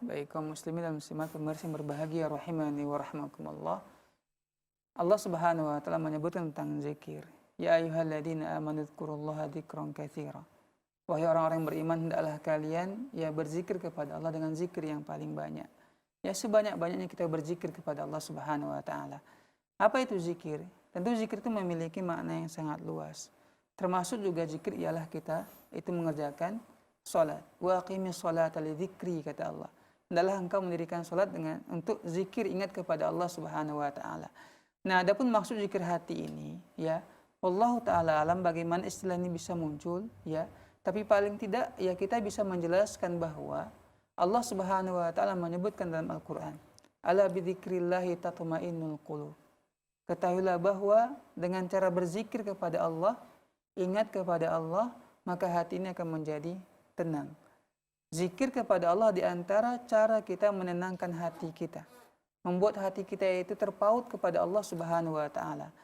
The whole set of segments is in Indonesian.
Baik kaum muslimin dan muslimat pemirsa yang berbahagia rahimani wa rahmakumullah. Allah Subhanahu wa taala menyebutkan tentang zikir. Ya ayyuhalladzina amanu dzkurullaha dzikran katsira. Wahai orang-orang yang beriman, hendaklah kalian berzikir kepada Allah dengan zikir yang paling banyak. Ya sebanyak-banyaknya kita berzikir kepada Allah Subhanahu wa taala. Apa itu zikir? Tentu zikir itu memiliki makna yang sangat luas. Termasuk juga zikir ialah kita itu mengerjakan salat. Wa aqimis salata li dzikri, kata Allah. Hendaklah engkau mendirikan salat untuk zikir, ingat kepada Allah Subhanahu wa taala. Nah, adapun maksud zikir hati ini, wallahu taala alam bagaimana istilah ini bisa muncul, tapi paling tidak kita bisa menjelaskan bahwa Allah Subhanahu wa taala menyebutkan dalam Al-Qur'an, ala bidzikrillahi tatma'innul qulub. Ketahuilah bahwa dengan cara berzikir kepada Allah, ingat kepada Allah, maka hati ini akan menjadi tenang. Zikir kepada Allah di antara cara kita menenangkan hati kita, membuat hati kita itu terpaut kepada Allah Subhanahu wa taala.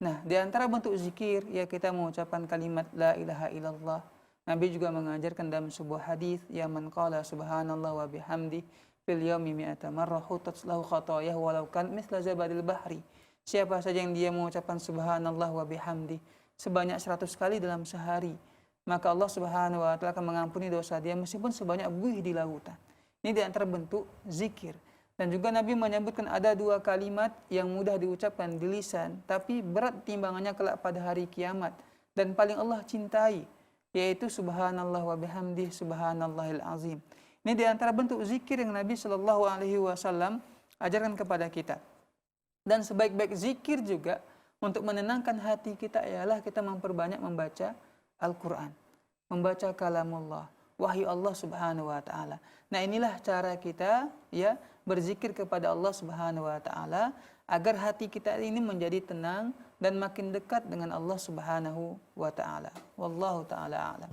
Nah, di antara bentuk zikir kita mengucapkan kalimat la ilaha illallah. Nabi juga mengajarkan dalam sebuah hadis, ya man qala subhanallah wa bihamdi fil yaumi mi'ata marrah hutat lahu khatayah walau kan mithla zabadil bahri. Siapa saja yang dia mengucapkan subhanallah wa bihamdi sebanyak 100 kali dalam sehari, maka Allah Subhanahu wa taala akan mengampuni dosa dia meskipun sebanyak buih di lautan. Ini di antara bentuk zikir. Dan juga Nabi menyebutkan ada dua kalimat yang mudah diucapkan di lisan, tapi berat timbangannya kelak pada hari kiamat dan paling Allah cintai, yaitu subhanallah wa bihamdi subhanallahil azim. Ini di antara bentuk zikir yang Nabi Shallallahu alaihi wasallam ajarkan kepada kita. Dan sebaik-baik zikir juga untuk menenangkan hati kita ialah kita memperbanyak membaca Al-Quran, membaca kalamullah, wahyu Allah Subhanahu wa taala. Nah, inilah cara kita berzikir kepada Allah Subhanahu wa taala agar hati kita ini menjadi tenang dan makin dekat dengan Allah Subhanahu wa taala. Wallahu taala a'lam.